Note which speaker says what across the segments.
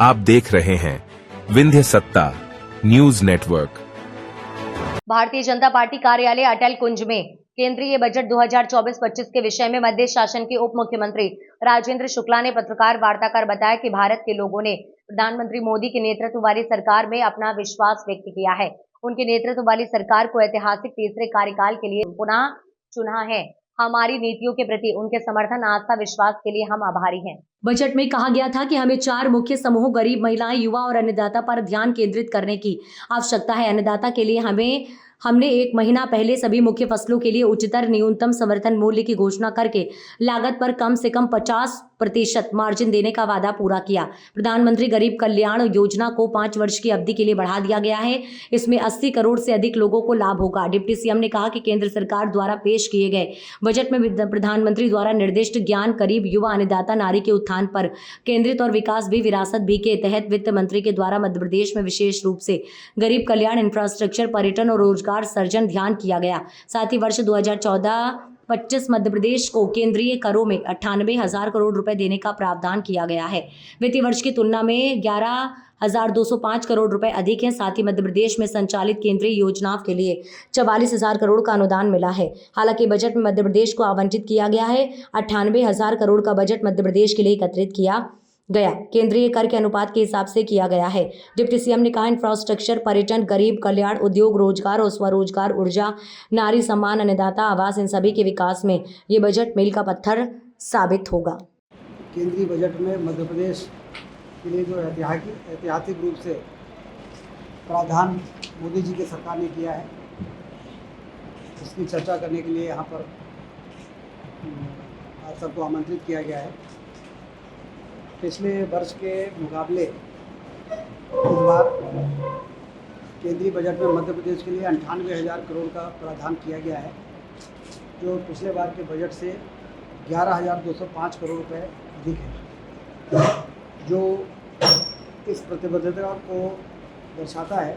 Speaker 1: आप देख रहे हैं विंध्य सत्ता news network.
Speaker 2: Bharatiya Janata party कार्यालय अटल कुंज में केंद्रीय बजट 2024-25 के विषय में मध्य शासन के उप मुख्यमंत्री राजेंद्र शुक्ला ने पत्रकार वार्ता कर बताया कि भारत के लोगों ने प्रधानमंत्री मोदी के नेतृत्व वाली सरकार में अपना विश्वास व्यक्त किया है। उनके नेतृत्व वाली सरकार को ऐतिहासिक तीसरे कार्यकाल के लिए पुनः चुना है। हमारी नीतियों के प्रति उनके समर्थन, आस्था, विश्वास के लिए हम आभारी हैं। बजट में कहा गया था कि हमें 4 मुख्य समूहों गरीब, महिलाएं, युवा और अन्नदाता पर ध्यान केंद्रित करने की आवश्यकता है। अन्नदाता के लिए हमने 1 महीना पहले सभी मुख्य फसलों के लिए उच्चतर न्यूनतम समर्थन मूल्य की घोषणा करके लागत पर कम से कम 50% मार्जिन देने का वादा पूरा किया। प्रधानमंत्री गरीब कल्याण योजना को 5 वर्ष की अवधि के लिए बढ़ा दिया गया है। इसमें 80 करोड़ से अधिक लोगों को लाभ होगा। डिप्टी सीएम ने कहा कि केंद्र सरकार द्वारा पेश किए गए बजट में प्रधानमंत्री द्वारा निर्दिष्ट ज्ञान, गरीब, युवा, अन्नदाता, नारी के उत्थान पर केंद्रित और विकास भी विरासत भी के तहत वित्त मंत्री के द्वारा मध्य प्रदेश में विशेष रूप से गरीब कल्याण, इंफ्रास्ट्रक्चर, पर्यटन और रोजगार सर्जन ध्यान किया गया। साथ ही वर्ष 2014-25 मध्य प्रदेश को केंद्रीय करों में 98,000 करोड़ रुपए देने का प्रावधान किया गया है। वित्तीय वर्ष की तुलना में 11,205 करोड़ रुपए अधिक हैं। साथ ही मध्य प्रदेश में संचालित केंद्रीय योजनाओं के लिए 44,000 करोड़ का अनुदान मिला है। हालांकि बजट में मध्य प्रदेश को आवंटित किया गया है। 98,000 करोड़ का बजट मध्य प्रदेश के लिए एकत्रित किया गया केंद्रीय कर के अनुपात के हिसाब से किया गया है। डिप्टी सीएम ने कहा, इंफ्रास्ट्रक्चर, पर्यटन, गरीब कल्याण, उद्योग, रोजगार और स्वरोजगार, ऊर्जा, नारी सम्मान, अन्नदाता, आवास, इन सभी के विकास में ये बजट मील का पत्थर साबित होगा।
Speaker 3: केंद्रीय बजट में मध्य प्रदेश के लिए जो ऐतिहासिक रूप से प्रावधान मोदी जी की सरकार ने किया है, उसकी चर्चा करने के लिए यहाँ पर आप सबको आमंत्रित किया गया है। पिछले वर्ष के मुकाबले इस बार केंद्रीय बजट में मध्य प्रदेश के लिए 98,000 करोड़ का प्रावधान किया गया है, जो पिछले बार के बजट से 11,205 करोड़ रुपए अधिक है, जो इस प्रतिबद्धता को दर्शाता है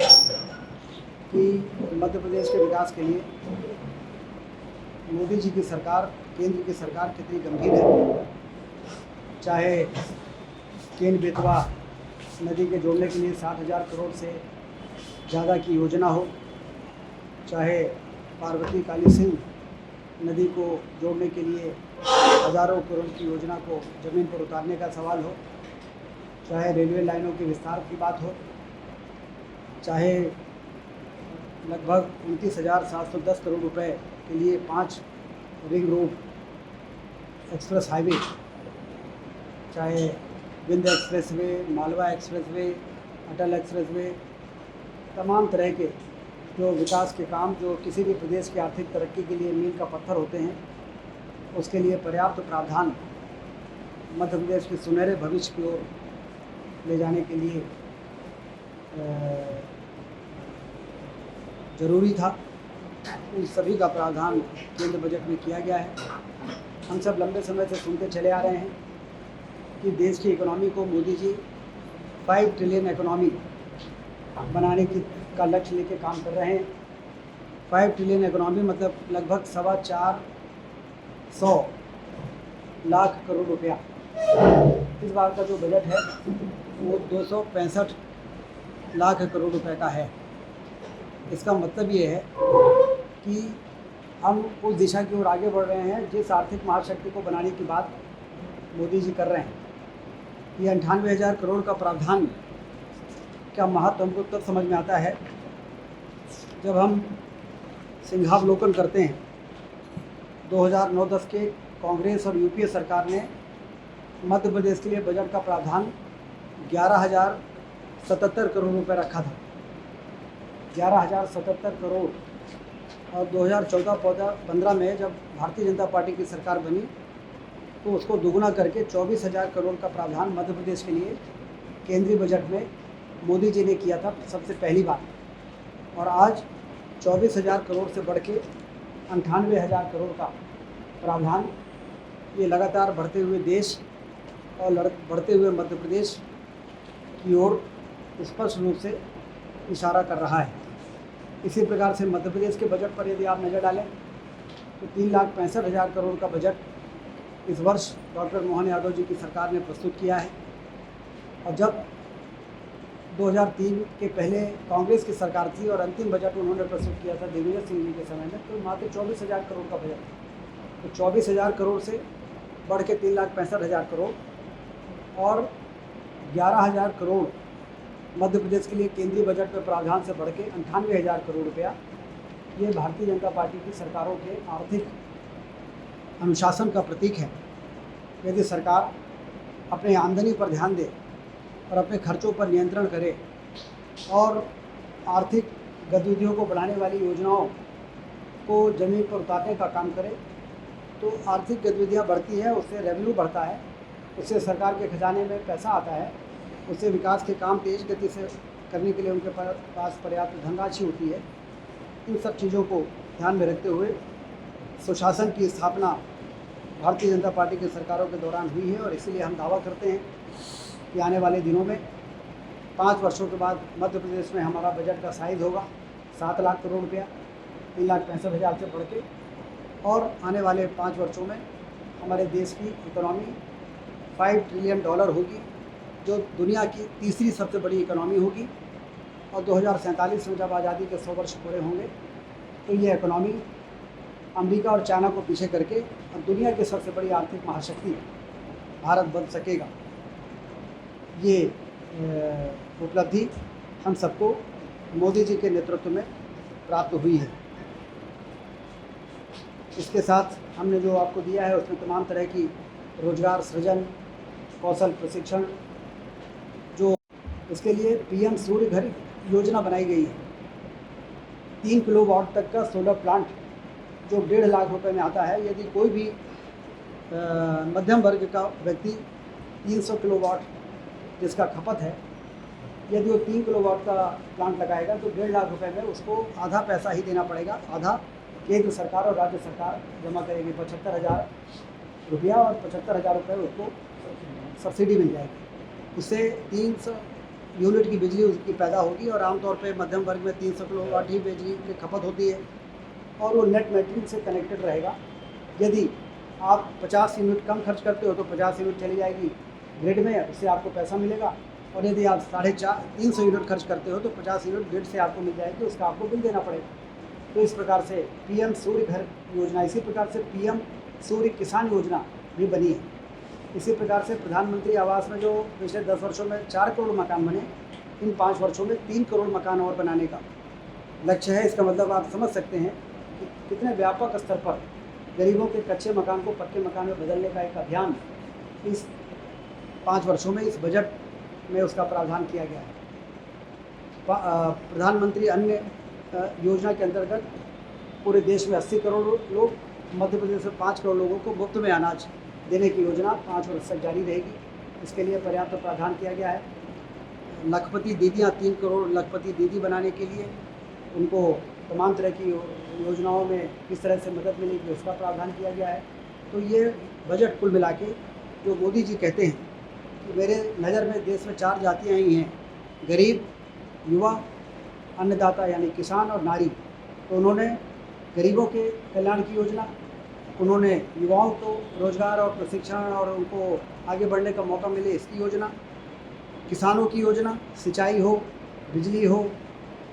Speaker 3: कि मध्य प्रदेश के विकास के लिए मोदी जी की सरकार, केंद्र की सरकार कितनी गंभीर है। चाहे केन बेतवा नदी के जोड़ने के लिए 60,000 करोड़ से ज़्यादा की योजना हो, चाहे पार्वती काली सिंह नदी को जोड़ने के लिए हज़ारों करोड़ की योजना को ज़मीन पर उतारने का सवाल हो, चाहे रेलवे लाइनों के विस्तार की बात हो, चाहे लगभग 29,710 करोड़ रुपए के लिए 5 रिंग रोड एक्सप्रेस हाईवे, चाहे विंध्य एक्सप्रेसवे, मालवा एक्सप्रेसवे, अटल एक्सप्रेसवे, तमाम तरह के जो विकास के काम जो किसी भी प्रदेश की आर्थिक तरक्की के लिए मील का पत्थर होते हैं, उसके लिए पर्याप्त प्रावधान मध्य प्रदेश के सुनहरे भविष्य की ओर ले जाने के लिए ज़रूरी था। उन सभी का प्रावधान केंद्र बजट में किया गया है। हम सब लंबे समय से सुनते चले आ रहे हैं कि देश की इकोनॉमी को मोदी जी 5 ट्रिलियन इकोनॉमी बनाने का लक्ष्य लेके काम कर रहे हैं। 5 ट्रिलियन इकोनॉमी मतलब लगभग 2,400 लाख करोड़ रुपया। इस बार का जो बजट है वो 265 लाख करोड़ रुपए का है। इसका मतलब ये है कि हम उस दिशा की ओर आगे बढ़ रहे हैं जिस आर्थिक महाशक्ति को बनाने की बात मोदी जी कर रहे हैं। ये 98,000 करोड़ का प्रावधान का महत्व हमको तब समझ में आता है जब हम सिंहावलोकन करते हैं। 2009-10 के कांग्रेस और यूपीए सरकार ने मध्य प्रदेश के लिए बजट का प्रावधान 11,077 करोड़ रुपए रखा था। 11,077 करोड़। और 2014-15 में जब भारतीय जनता पार्टी की सरकार बनी तो उसको दुगुना करके 24,000 करोड़ का प्रावधान मध्य प्रदेश के लिए केंद्रीय बजट में मोदी जी ने किया था सबसे पहली बार। और आज 24,000 करोड़ से बढ़ के 98,000 करोड़ का प्रावधान, ये लगातार बढ़ते हुए देश और बढ़ते हुए मध्य प्रदेश की ओर स्पष्ट रूप से इशारा कर रहा है। इसी प्रकार से मध्य प्रदेश के बजट पर यदि आप नज़र डालें तो 3,65,000 करोड़ का बजट इस वर्ष डॉक्टर मोहन यादव जी की सरकार ने प्रस्तुत किया है। और जब 2003 के पहले कांग्रेस की सरकार थी और अंतिम बजट उन्होंने प्रस्तुत किया था दिग्विजय सिंह जी के समय में, तो मात्र 24,000 करोड़ का बजट था। तो 24,000 करोड़ से बढ़ के 3,65,000 करोड़ और 11,000 करोड़ मध्य प्रदेश के लिए केंद्रीय बजट में प्रावधान से बढ़ के 98,000 करोड़ रुपया, ये भारतीय जनता पार्टी की सरकारों के आर्थिक अनुशासन का प्रतीक है। यदि सरकार अपने आमदनी पर ध्यान दे और अपने खर्चों पर नियंत्रण करे और आर्थिक गतिविधियों को बढ़ाने वाली योजनाओं को ज़मीन पर उतारने का काम करे, तो आर्थिक गतिविधियाँ बढ़ती हैं, उससे रेवेन्यू बढ़ता है, उससे सरकार के खजाने में पैसा आता है, उससे विकास के काम तेज़ गति से करने के लिए उनके पास पर्याप्त धनराशि होती है। इन सब चीज़ों को ध्यान में रखते हुए सुशासन की स्थापना भारतीय जनता पार्टी की सरकारों के दौरान हुई है और इसीलिए हम दावा करते हैं कि आने वाले दिनों में 5 वर्षों के बाद मध्य प्रदेश में हमारा बजट का साइज होगा 7 लाख करोड़ रुपया, 3,65,000 से बढ़ के, और आने वाले 5 वर्षों में हमारे देश की इकोनॉमी $5 ट्रिलियन होगी, जो दुनिया की तीसरी सबसे बड़ी इकोनॉमी होगी। और 2047 में जब आज़ादी के 100 वर्ष पूरे होंगे तो ये इकोनॉमी अमेरिका और चाइना को पीछे करके अब दुनिया की सबसे बड़ी आर्थिक महाशक्ति भारत बन सकेगा। ये उपलब्धि हम सबको मोदी जी के नेतृत्व में प्राप्त हुई है। इसके साथ हमने जो आपको दिया है उसमें तमाम तरह की रोजगार सृजन, कौशल प्रशिक्षण, जो इसके लिए पीएम सूर्य घर योजना बनाई गई है। 3 किलोवाट तक का सोलर प्लांट जो 1.5 लाख रुपए में आता है। यदि कोई भी मध्यम वर्ग का व्यक्ति 300 किलोवाट जिसका खपत है, यदि वो 3 किलोवाट का प्लांट लगाएगा तो 1.5 लाख रुपए में उसको आधा पैसा ही देना पड़ेगा। आधा केंद्र सरकार और राज्य सरकार जमा करेगी, 75,000 रुपया, और 75,000 रुपये उसको सब्सिडी मिल जाएगी। उससे 300 यूनिट की बिजली उसकी पैदा होगी और आमतौर पे मध्यम वर्ग में 300 किलोवाट ही बिजली की खपत होती है और वो नेट मेट्रिक से कनेक्टेड रहेगा। यदि आप 50 यूनिट कम खर्च करते हो तो 50 यूनिट चली जाएगी ग्रिड में, उससे आपको पैसा मिलेगा, और यदि आप 350 यूनिट खर्च करते हो तो 50 यूनिट ग्रिड से आपको मिल जाएगी, उसका आपको बिल देना पड़ेगा। तो इस प्रकार से पीएम सूर्य घर योजना, इसी प्रकार से पीएम सूर्य किसान योजना भी बनी है। इसी प्रकार से प्रधानमंत्री आवास में जो पिछले 10 वर्षों में 4 करोड़ मकान बने, इन 5 वर्षों में 3 करोड़ मकान और बनाने का लक्ष्य है। इसका मतलब आप समझ सकते हैं कि कितने व्यापक स्तर पर गरीबों के कच्चे मकान को पक्के मकान में बदलने का एक अभियान इस 5 वर्षों में इस बजट में उसका प्रावधान किया गया है। प्रधानमंत्री अन्य योजना के अंतर्गत पूरे देश में 80 करोड़ लोग, मध्य प्रदेश में 5 करोड़ लोगों को मुफ्त में अनाज देने की योजना 5 वर्ष तक जारी रहेगी। इसके लिए पर्याप्त प्रावधान किया गया है। लखपति दीदियाँ, 3 करोड़ लखपति दीदी बनाने के लिए उनको तमाम तरह की योजनाओं में किस तरह से मदद मिलेगी उसका प्रावधान किया गया है। तो ये बजट कुल मिला के जो मोदी जी कहते हैं कि मेरे नज़र में देश में 4 जातियाँ ही हैं, गरीब, युवा, अन्नदाता यानी किसान और नारी। तो उन्होंने गरीबों के कल्याण की योजना, उन्होंने युवाओं को रोजगार और प्रशिक्षण और उनको आगे बढ़ने का मौका मिले इसकी योजना, किसानों की योजना, सिंचाई हो, बिजली हो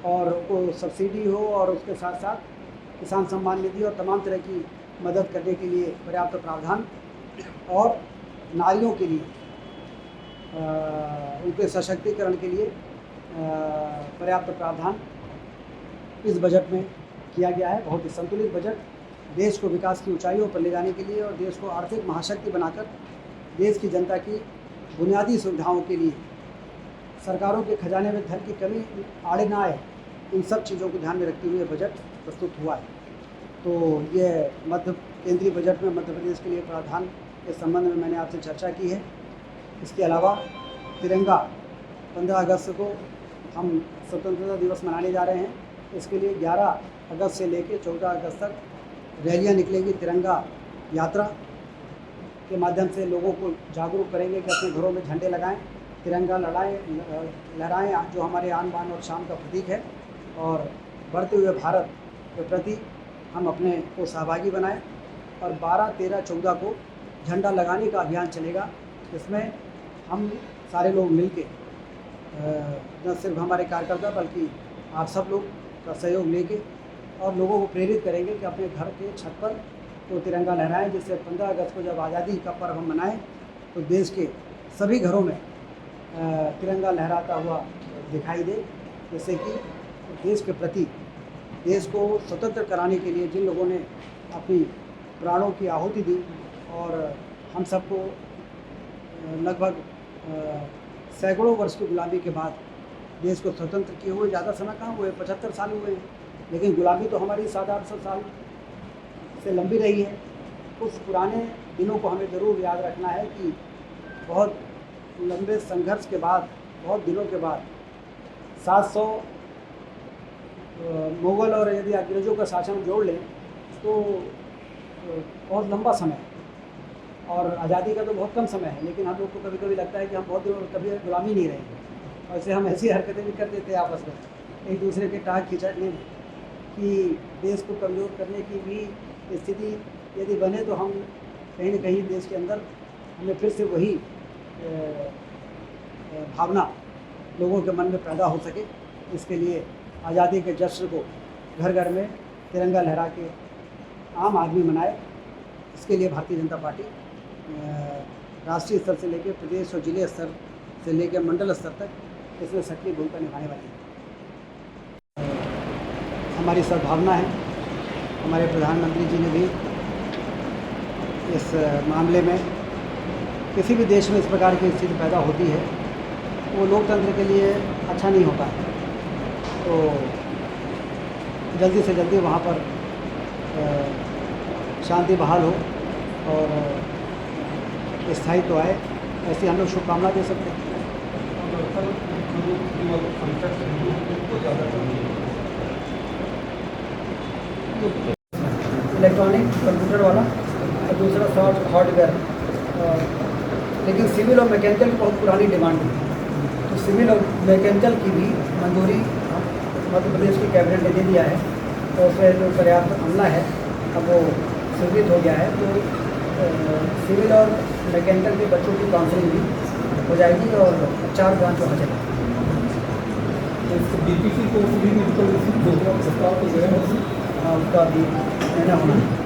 Speaker 3: और उनको सब्सिडी हो, और उसके साथ साथ किसान सम्मान निधि और तमाम तरह की मदद करने के लिए पर्याप्त प्रावधान, और नारियों के लिए उनके सशक्तिकरण के लिए पर्याप्त प्रावधान इस बजट में किया गया है। बहुत ही संतुलित बजट देश को विकास की ऊंचाइयों पर ले जाने के लिए और देश को आर्थिक महाशक्ति बनाकर देश की जनता की बुनियादी सुविधाओं के लिए सरकारों के खजाने में धन की कमी आड़े ना आए, इन सब चीज़ों को ध्यान में रखते हुए बजट प्रस्तुत हुआ है। तो ये केंद्रीय बजट में मध्य प्रदेश के लिए प्रावधान के संबंध में मैंने आपसे चर्चा की है। इसके अलावा तिरंगा 15 अगस्त को हम स्वतंत्रता दिवस मनाने जा रहे हैं। इसके लिए 11 अगस्त से लेकर 14 अगस्त तक रैलियां निकलेंगी। तिरंगा यात्रा के माध्यम से लोगों को जागरूक करेंगे कि अपने घरों में झंडे लगाएं, तिरंगा लहराएं, जो हमारे आन बान और शान का प्रतीक है, और बढ़ते हुए भारत के प्रति हम अपने को सहभागी बनाएं। और 12, 13, 14 को झंडा लगाने का अभियान चलेगा। इसमें हम सारे लोग मिलके न सिर्फ हमारे कार्यकर्ता बल्कि आप सब लोग का सहयोग लेके और लोगों को प्रेरित करेंगे कि अपने घर के छत पर तो तिरंगा लहराएं, जिससे 15 अगस्त को जब आज़ादी का पर्व हम मनाएं तो देश के सभी घरों में तिरंगा लहराता हुआ दिखाई दे, जिससे कि देश के प्रति, देश को स्वतंत्र कराने के लिए जिन लोगों ने अपनी प्राणों की आहुति दी और हम सबको लगभग सैकड़ों वर्ष की गुलामी के बाद देश को स्वतंत्र किए हुए ज़्यादा समय कहाँ हुए, 75 साल हुए हैं, लेकिन गुलामी तो हमारी 700-800 साल से लंबी रही है। उस पुराने दिनों को हमें ज़रूर याद रखना है कि बहुत लंबे संघर्ष के बाद, बहुत दिनों के बाद 700 मुग़ल और यदि अंग्रेज़ों का शासन जोड़ लें तो बहुत लंबा समय है और आज़ादी का तो बहुत कम समय है, लेकिन हम लोग को कभी कभी लगता है कि हम बहुत दिनों कभी गुलामी नहीं रहे और ऐसे हम ऐसी हरकतें भी कर देते हैं आपस में, एक दूसरे के टाँग खिंचाने कि देश को कमज़ोर करने की भी स्थिति यदि बने तो हम कहीं न कहीं देश के अंदर हमें फिर से वही भावना लोगों के मन में पैदा हो सके। इसके लिए आज़ादी के जश्न को घर घर में तिरंगा लहरा के आम आदमी मनाए। इसके लिए भारतीय जनता पार्टी राष्ट्रीय स्तर से लेकर प्रदेश और जिले स्तर से लेकर मंडल स्तर तक इसमें सक्रिय भूमिका निभाने वाली है। हमारी सद्भावना है, हमारे प्रधानमंत्री जी ने भी इस मामले में किसी भी देश में इस प्रकार की स्थिति पैदा होती है वो लोकतंत्र के लिए अच्छा नहीं होता है, तो जल्दी से जल्दी वहाँ पर शांति बहाल हो और स्थायित्व आए, ऐसी हम लोग शुभकामना दे सकते हैं। इलेक्ट्रॉनिक कंप्यूटर वाला और दूसरा सॉफ्ट हार्डवेयर, लेकिन सिविल और मैकेनिकल की बहुत पुरानी डिमांड थी, तो सिविल और मैकेनिकल की भी मंजूरी मध्य प्रदेश की कैबिनेट ने दे दिया है और उसमें जो पर्याप्त अमला है अब वो स्वीकृत हो गया है, तो सिविल और मैकेनिकल के बच्चों की काउंसलिंग भी हो जाएगी और 4 ब्रांच वहाँ चलेगी।
Speaker 4: बीपीसी को भी प्रस्ताव तो गए हैं,
Speaker 3: उसका भी निर्णय होना है।